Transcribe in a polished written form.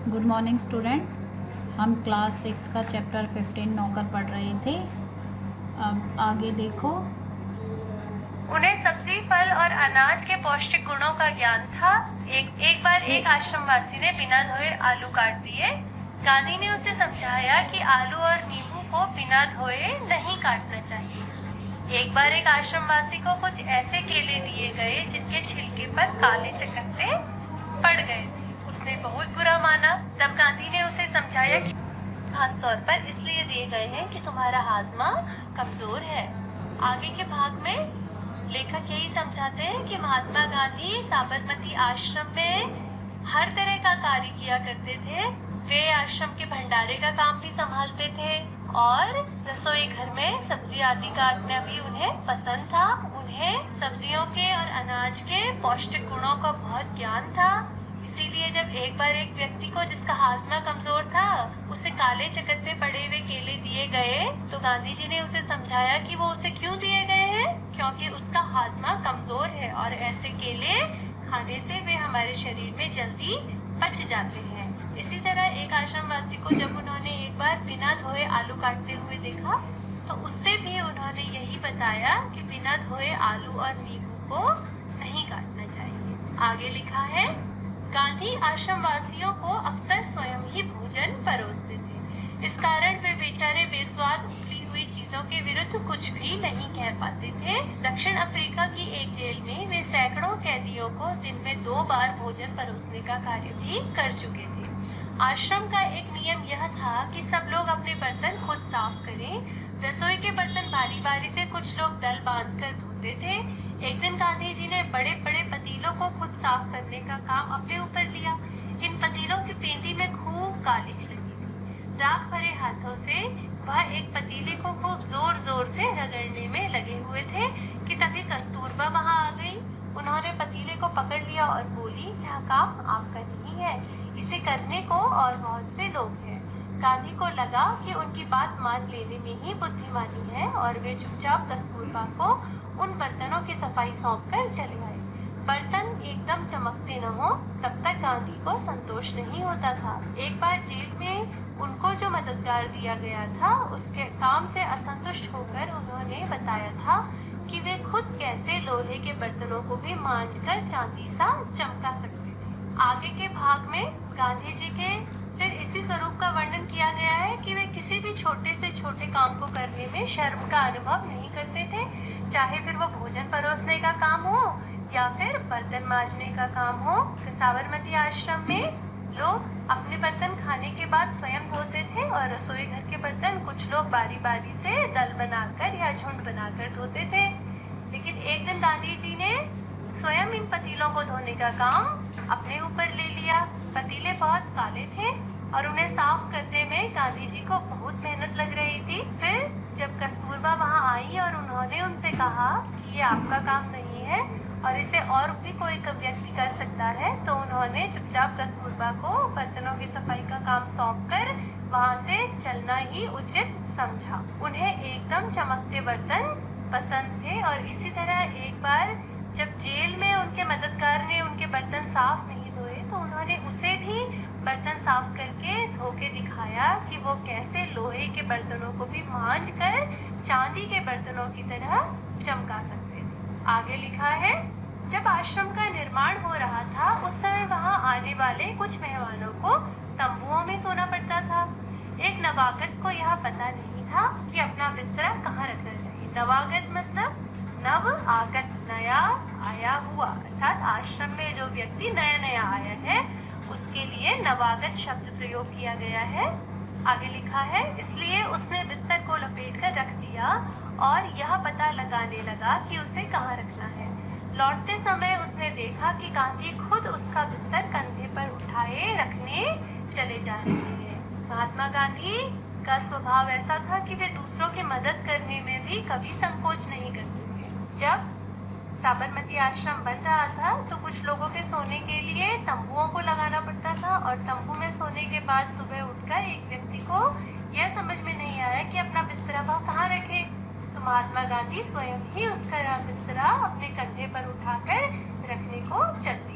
Good morning student. हम class 6 का chapter 15 नौकर पढ़ रहे थे। अब आगे देखो। उन्हें सब्जी, फल और अनाज के पौष्टिक गुणों का ज्ञान था। एक बार एक आश्रमवासी ने बिना धोए आलू काट दिए। गांधी ने उसे समझाया कि आलू और नींबू को बिना धोए नहीं काटना चाहिए। एक बार एक आश्रमवासी को कुछ ऐसे केले दिए गए जिनके छिलके पर काले चकत्ते पड़ गए थे। उसने बहुत बुरा माना। तब गांधी ने उसे समझाया कि खास तौर पर इसलिए दिए गए हैं कि तुम्हारा हाजमा कमजोर है। आगे के भाग में लेखक यही समझाते हैं कि महात्मा गांधी साबरमती आश्रम में हर तरह का कार्य किया करते थे। वे आश्रम के भंडारे का काम भी संभालते थे और रसोई घर में सब्जी आदि काटना भी उन्हें पसंद था। उन्हें सब्जियों के और अनाज के पौष्टिक गुणों का बहुत ज्ञान था। इसीलिए जब एक बार एक व्यक्ति को जिसका हाजमा कमजोर था उसे काले चकत्ते पड़े हुए केले दिए गए तो गांधी जी ने उसे समझाया कि वो उसे क्यों दिए गए हैं, क्योंकि उसका हाजमा कमजोर है और ऐसे केले खाने से वे हमारे शरीर में जल्दी पच जाते हैं। इसी तरह एक आश्रमवासी को जब उन्होंने एक बार बिना धोए आलू काटते हुए देखा तो उससे भी उन्होंने यही बताया कि बिना धोए आलू और नींबू को नहीं काटना चाहिए। आगे लिखा है, गांधी आश्रमवासियों को अक्सर स्वयं ही भोजन परोसते थे। इस कारण वे बेचारे बेस्वाद उबली हुई चीजों के विरुद्ध कुछ भी नहीं कह पाते थे। दक्षिण अफ्रीका की एक जेल में वे सैकड़ों कैदियों को दिन में 2 बार भोजन परोसने का कार्य भी कर चुके थे। आश्रम का एक नियम यह था कि सब लोग अपने बर्तन खुद साफ करें। रसोई के बर्तन बारी बारी से कुछ लोग दल बांधकर धोते थे। एक दिन गांधी जी ने बड़े बड़े पतीलों को खुद साफ करने का काम अपने ऊपर लिया। इन पतीलों की पेंदी में खूब कालिख लगी थी। राख भरे हाथों से वह एक पतीले को खूब जोर जोर से रगड़ने में लगे हुए थे कि तभी कस्तूरबा वहां आ गई। उन्होंने पतीले को पकड़ लिया और बोली, यह काम आपका नहीं है, इसे करने को और बहुत से लोग हैं। गांधी को लगा कि उनकी बात मान लेने में ही बुद्धिमानी है और वे चुपचाप कस्तूरबा को उन बर्तनों की सफाई सौंपकर चले आए। बर्तन एकदम चमकते न हो तब तक गांधी को संतोष नहीं होता था। एक बार जेल में उनको जो मददगार दिया गया था उसके काम से असंतुष्ट होकर उन्होंने बताया था कि वे खुद कैसे लोहे के बर्तनों को भी मांजकर चांदी सा चमका सकते थे। आगे के भाग में गांधी जी के फिर इसी स्वरूप का वर्णन किया गया है कि वे किसी भी छोटे से छोटे काम को करने में शर्म का अनुभव नहीं करते थे, चाहे फिर वो भोजन परोसने का काम हो या फिर बर्तन मांजने का काम हो। साबरमती आश्रम में लोग अपने बर्तन खाने के बाद स्वयं धोते थे और रसोई घर के बर्तन कुछ लोग बारी बारी से दल बनाकर या झुंड बनाकर धोते थे। लेकिन एक दिन गांधी जी ने स्वयं इन पतीलों को धोने का काम अपने ऊपर ले लिया। पतीले बहुत काले थे और उन्हें साफ करने में गांधी जी को बहुत मेहनत लग रही थी। फिर जब कस्तूरबा वहां आई और उन्होंने उनसे कहा कि ये आपका काम नहीं है और इसे और भी कोई व्यक्ति कर सकता है, तो उन्होंने चुपचाप कस्तूरबा को बर्तनों की सफाई का काम सौंपकर वहां से चलना ही उचित समझा। उन्हें एकदम चमकते बर्तन पसंद थे और इसी तरह एक बार जब जेल में उनके मददगार ने उनके बर्तन साफ नहीं धोए तो उन्होंने उसे भी बर्तन साफ करके धो के दिखाया कि वो कैसे लोहे के बर्तनों को भी मांज कर चांदी के बर्तनों की तरह चमका सकते थे। आगे लिखा है, जब आश्रम का निर्माण हो रहा था उस समय वहां आने वाले कुछ मेहमानों को तंबुओं में सोना पड़ता था। एक नवागत को यह पता नहीं था कि अपना बिस्तरा कहाँ रखना चाहिए। नवागत मतलब नव आगत, नया आया हुआ, अर्थात आश्रम में जो व्यक्ति नया नया आया है उसके लिए नवागत शब्द प्रयोग किया गया है। आगे लिखा है, इसलिए उसने बिस्तर को लपेटकर रख दिया और यह पता लगाने लगा कि उसे कहाँ रखना है। लौटते समय उसने देखा कि गांधी खुद उसका बिस्तर कंधे पर उठाए रखने चले जा रहे हैं। महात्मा गांधी का स्वभाव ऐसा था कि वे दूसरों की मदद करने में भी कभी संकोच नहीं करते थे। जब साबरमती आश्रम बन रहा था तो कुछ लोगों के सोने के लिए तंबुओं को लगाना पड़ता था और तंबू में सोने के बाद सुबह उठकर एक व्यक्ति को यह समझ में नहीं आया कि अपना बिस्तरा वह कहाँ रखे, तो महात्मा गांधी स्वयं ही उसका बिस्तरा अपने कंधे पर उठाकर रखने को चल दिए।